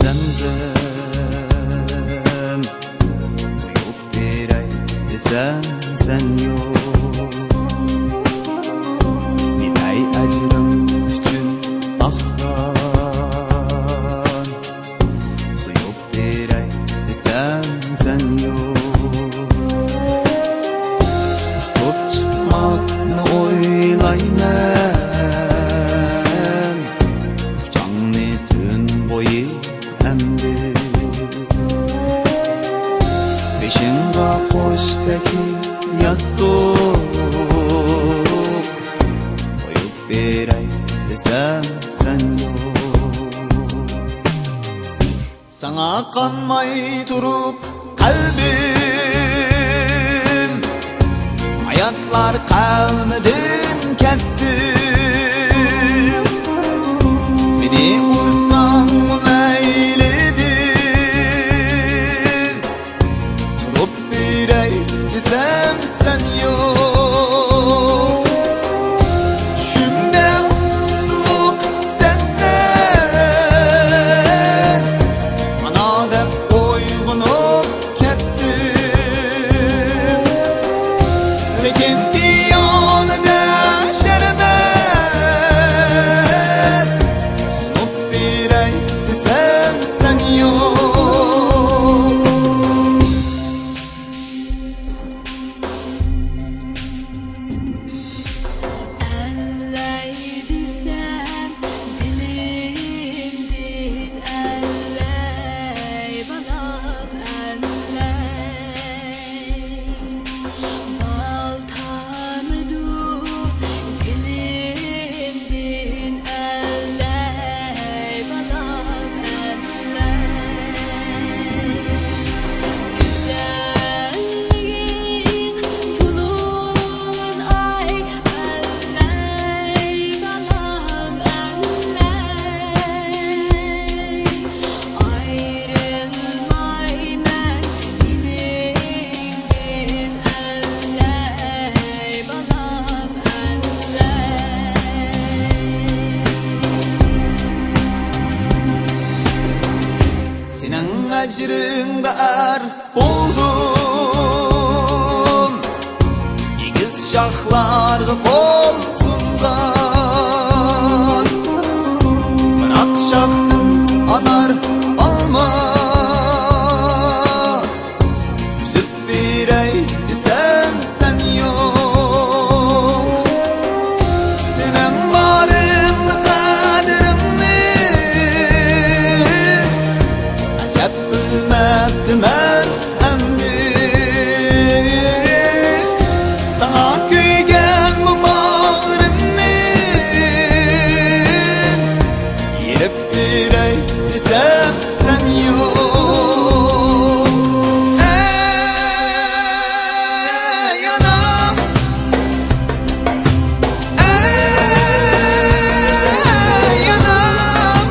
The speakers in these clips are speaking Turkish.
zemzem Uyup beray desem sen yok Nilay acırım üçün ahlan Suyup beray desem sen yok Tutup çıkmakni oylayman Uçağını tün boyu emdi Peşinga koştaki yastık Koyup beray desem sen yok Sana kanmay turup kalbim Hayatlar kalmadın ketdi Beni ursam meylidir Turup beray desem sen yok Düşümde usuk dersen Bana dep oygunup kettim Lekin diyonada şerbet Sunup beray desem sen yok Ecrin dar buldum Yigiz şahlarga kol sungan Bırak şahtın anar alma Üzüp beray desem sen yok Senem barımni qadrimni Acep bilmepdimen emdi Sana kuygen bu bağrımni Yerip beray desem sen yok Ey anam Ey anam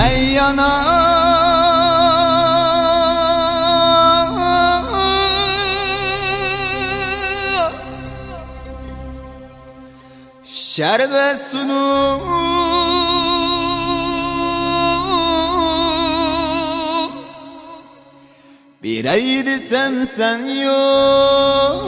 Ey anam Şerbet sunup beray desem sen yok